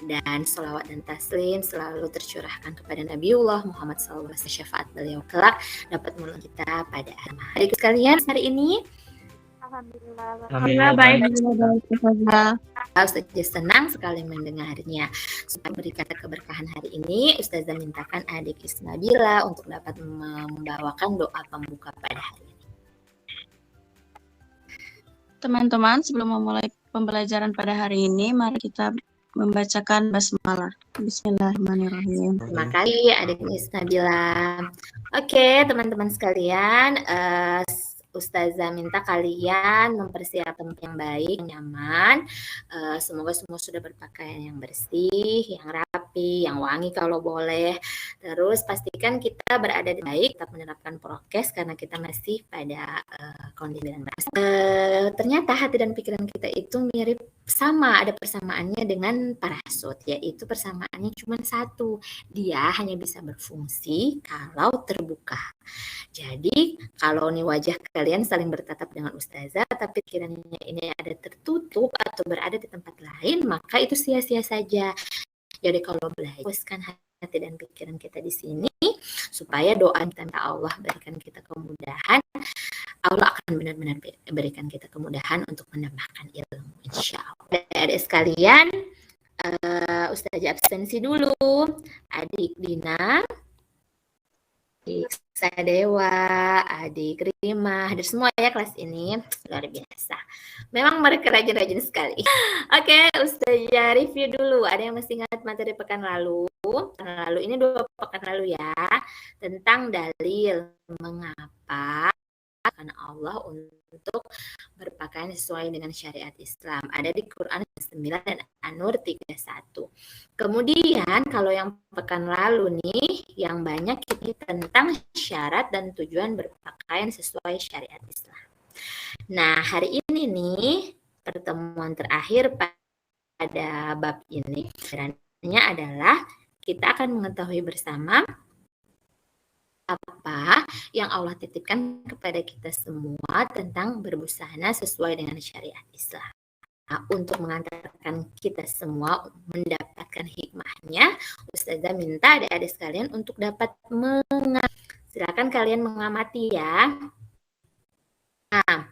dan sholawat dan taslim selalu tercurahkan kepada Nabiullah Muhammad SAW. Syafaat beliau kelak dapat menolong kita pada hari sekalian hari ini. Alhamdulillah baik. Ustazah senang sekali mendengarnya. Supaya berikan keberkahan hari ini, Ustazah mintakan adik Isnabila untuk dapat membawakan doa pembuka pada hari ini. Teman-teman, sebelum memulai pembelajaran pada hari ini, mari kita membacakan basmalah. Bismillahirrahmanirrahim. Terima kasih adik Isnabila. Oke, teman-teman sekalian, Ustazah minta kalian mempersiapkan yang baik, yang nyaman. Semoga semua sudah berpakaian yang bersih, yang rapi, yang wangi kalau boleh. Terus pastikan kita berada di baik, tetap menerapkan prokes karena kita masih pada kondisi 19. Ternyata hati dan pikiran kita itu mirip sama, ada persamaannya dengan parasut, yaitu persamaannya cuma satu. Dia hanya bisa berfungsi kalau terbuka. Jadi kalau nih wajah kalian saling bertatap dengan Ustazah, tapi pikirannya ini ada tertutup atau berada di tempat lain, maka itu sia-sia saja. Jadi kalau belajar, fokuskan hati dan pikiran kita di sini, supaya doa kita Allah berikan kita kemudahan, Allah akan benar-benar berikan kita kemudahan untuk menambahkan ilmu, insya Allah. Adik sekalian, Ustazah absensi dulu. Adik Dina, adik Sadewa, adik Rima, hadir semua ya kelas ini, luar biasa. Memang mereka rajin-rajin sekali. Oke, Ustazah review dulu. Ada yang masih ingat materi pekan lalu? Pekan lalu ini 2 pekan lalu ya, tentang dalil mengapa karena Allah untuk berpakaian sesuai dengan syariat Islam. Ada di Quran 9 dan An-Nur 31. Kemudian kalau yang pekan lalu nih, yang banyak ini tentang syarat dan tujuan berpakaian sesuai syariat Islam. Nah, hari ini nih, pertemuan terakhir pada bab ini, caranya adalah kita akan mengetahui bersama apa yang Allah titipkan kepada kita semua tentang berbusana sesuai dengan syariat Islam. Nah, untuk mengantarkan kita semua mendapatkan hikmahnya, Ustazah minta adik-adik sekalian untuk dapat mengamati. Silakan kalian mengamati ya. Nah,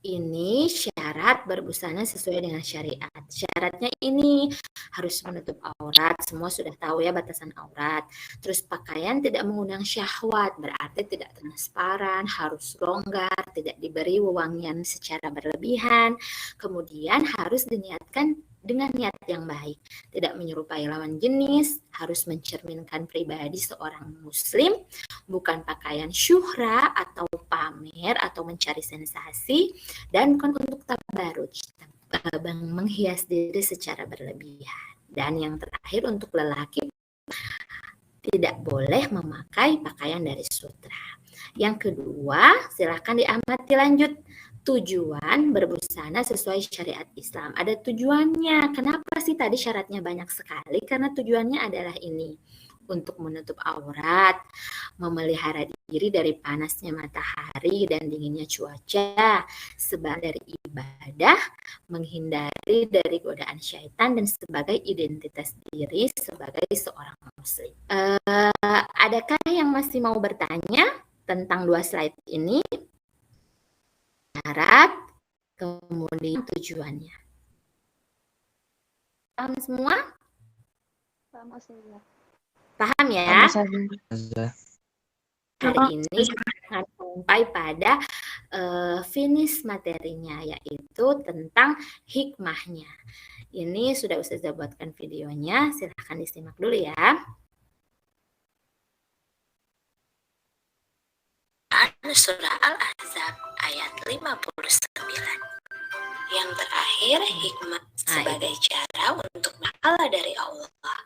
ini syarat berbusana sesuai dengan syariat. Syaratnya ini harus menutup aurat. Semua sudah tahu ya batasan aurat. Terus pakaian tidak mengundang syahwat, berarti tidak transparan, harus longgar, tidak diberi wewangian secara berlebihan. Kemudian harus diniatkan dengan niat yang baik. Tidak menyerupai lawan jenis, harus mencerminkan pribadi seorang muslim, bukan pakaian syuhra atau pamer atau mencari sensasi, dan bukan untuk tabaruj, menghias diri secara berlebihan. Dan yang terakhir untuk lelaki, tidak boleh memakai pakaian dari sutra. Yang kedua, silakan diamati lanjut. Tujuan berbusana sesuai syariat Islam. Ada tujuannya. Kenapa sih tadi syaratnya banyak sekali? Karena tujuannya adalah ini. Untuk menutup aurat, memelihara diri dari panasnya matahari dan dinginnya cuaca, sebagai dari ibadah, menghindari dari godaan syaitan, dan sebagai identitas diri sebagai seorang muslim. Adakah yang masih mau bertanya tentang 2 slide ini? Syarat, kemudian tujuannya. Paham semua? Paham ya? Hari ini akan sampai pada finish materinya, yaitu tentang hikmahnya. Ini sudah Ustazah buatkan videonya, silahkan disimak dulu ya. Surah Al-Ahzab ayat 59. Yang terakhir, hikmah sebagai cara untuk pahala dari Allah.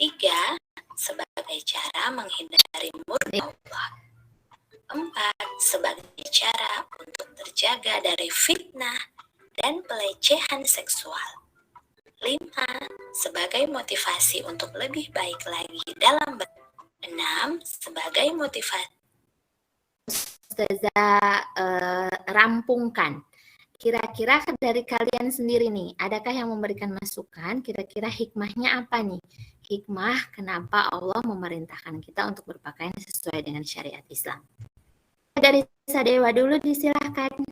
3. Sebagai cara menghindari murka Allah. 4. Sebagai cara untuk terjaga dari fitnah dan pelecehan seksual. 5. Sebagai motivasi untuk lebih baik lagi dalam 6. Sebagai motivasi Ustazah rampungkan Kira-kira dari kalian sendiri nih, adakah yang memberikan masukan? Kira-kira hikmahnya apa nih? Hikmah kenapa Allah memerintahkan kita untuk berpakaian sesuai dengan syariat Islam? Dari Sadewa dulu disilahkan.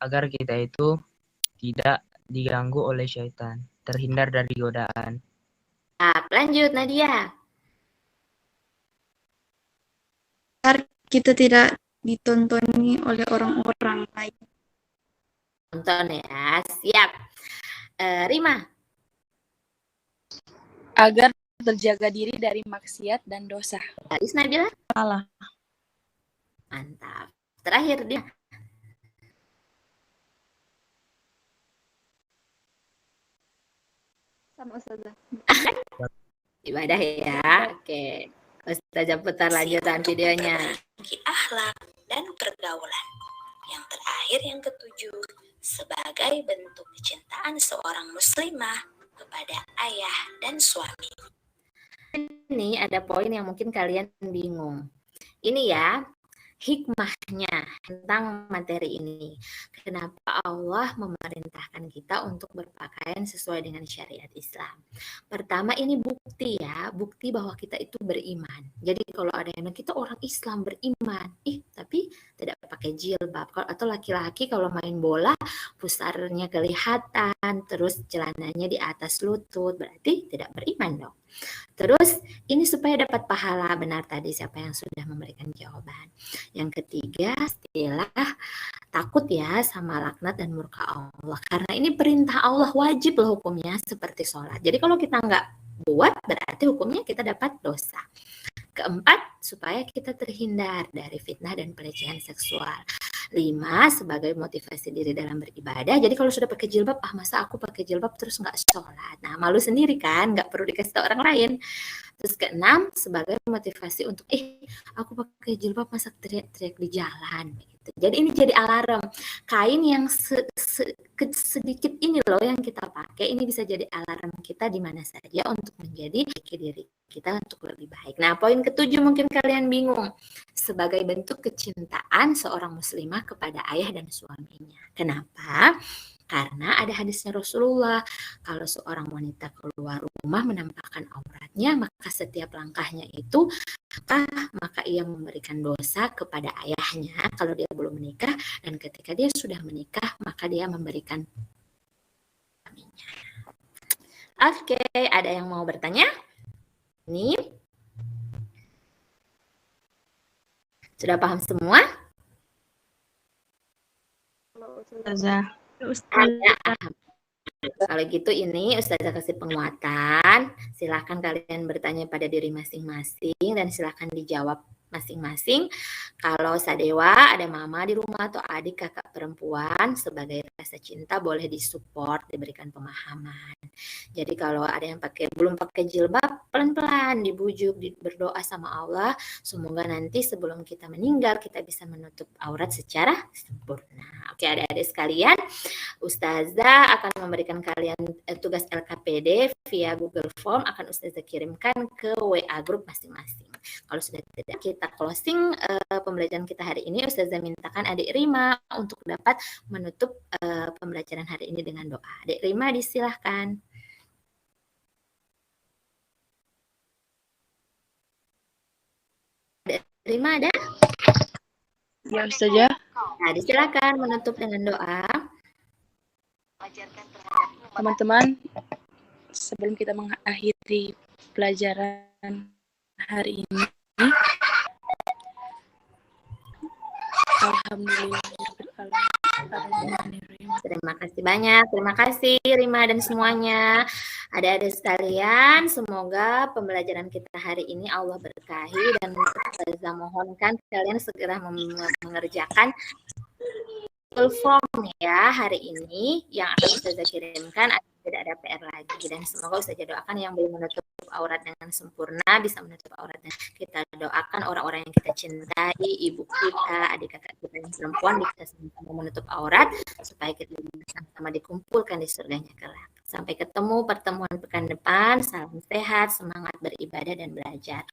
Agar kita itu tidak diganggu oleh syaitan, terhindar dari godaan. Lanjut Nadia. Agar kita tidak ditontoni oleh orang-orang lain. Tonton ya, siap. Rima. Agar terjaga diri dari maksiat dan dosa. Isnabila. Allah. Mantap. Terakhir dia. Sama Ustazah. Ibadah ya. Oke. Ustazah putar lanjutan videonya. Akhlak dan pergaulan. Yang terakhir, yang ketujuh, sebagai bentuk kecintaan seorang muslimah kepada ayah dan suami. Ini ada poin yang mungkin kalian bingung. Ini ya, hikmahnya tentang materi ini. Kenapa Allah memerintahkan kita untuk berpakaian sesuai dengan syariat Islam? Pertama, ini bukti ya, bukti bahwa kita itu beriman. Jadi kalau ada yang kita orang Islam beriman, tapi tidak pakai jilbab, atau laki-laki kalau main bola pusarnya kelihatan, terus celananya di atas lutut, berarti tidak beriman dong. Terus ini supaya dapat pahala, benar tadi siapa yang sudah memberikan jawaban. Yang ketiga, istilah takut ya sama laknat dan murka Allah. Karena ini perintah Allah, wajib loh hukumnya seperti sholat. Jadi kalau kita nggak buat, berarti hukumnya kita dapat dosa. Keempat, supaya kita terhindar dari fitnah dan pelecehan seksual. 5, sebagai motivasi diri dalam beribadah. Jadi kalau sudah pakai jilbab, masa aku pakai jilbab terus nggak sholat? Nah, malu sendiri kan, nggak perlu dikasih tahu orang lain. Terus ke-6, sebagai motivasi untuk, aku pakai jilbab masa teriak-teriak di jalan. Gitu. Jadi ini jadi alarm. Kain yang sedikit ini loh yang kita pakai, ini bisa jadi alarm kita di mana saja untuk menjadi diri kita untuk lebih baik. Nah, poin ke-7 mungkin kalian bingung. Sebagai bentuk kecintaan seorang muslimah kepada ayah dan suaminya. Kenapa? Karena ada hadisnya Rasulullah, kalau seorang wanita keluar rumah menampakkan auratnya, maka setiap langkahnya itu, maka ia memberikan dosa kepada ayahnya kalau dia belum menikah, dan ketika dia sudah menikah, maka dia memberikan suaminya. Oke, ada yang mau bertanya? Ini sudah paham semua? Ustazah. Kalau gitu ini Ustazah kasih penguatan. Silahkan kalian bertanya pada diri masing-masing dan silahkan dijawab masing-masing. Kalau Sadewa, ada mama di rumah atau adik kakak perempuan, sebagai rasa cinta boleh disupport, diberikan pemahaman. Jadi kalau ada yang belum pakai jilbab, pelan-pelan dibujuk, berdoa sama Allah, semoga nanti sebelum kita meninggal kita bisa menutup aurat secara sempurna. Oke, adik-adik sekalian, Ustazah akan memberikan kalian tugas LKPD via Google Form, akan Ustazah kirimkan ke WA grup masing-masing. Kalau sudah tidak, kita closing pembelajaran kita hari ini. Ustazah mintakan adik Rima untuk dapat menutup pembelajaran hari ini dengan doa. Adik Rima disilahkan. Adik Rima ada? Ya Ustazah. Nah, disilakan menutup dengan doa. Teman-teman, sebelum kita mengakhiri pelajaran hari ini, alhamdulillah. Terima kasih banyak. Terima kasih Rima dan semuanya. Adik-adik sekalian, semoga pembelajaran kita hari ini Allah berkahi dan saya mohonkan kalian segera mengerjakan Google Form ya hari ini yang akan Ustazah kirimkan agar tidak ada PR lagi, dan semoga Ustazah doakan yang belum menutup aurat dengan sempurna bisa menutup auratnya. Kita doakan orang-orang yang kita cintai, ibu kita, adik kakak kita yang perempuan bisa sama-sama menutup aurat supaya kita sama-sama dikumpulkan di surganya kelak. Sampai ketemu pertemuan pekan depan. Salam sehat, semangat beribadah dan belajar.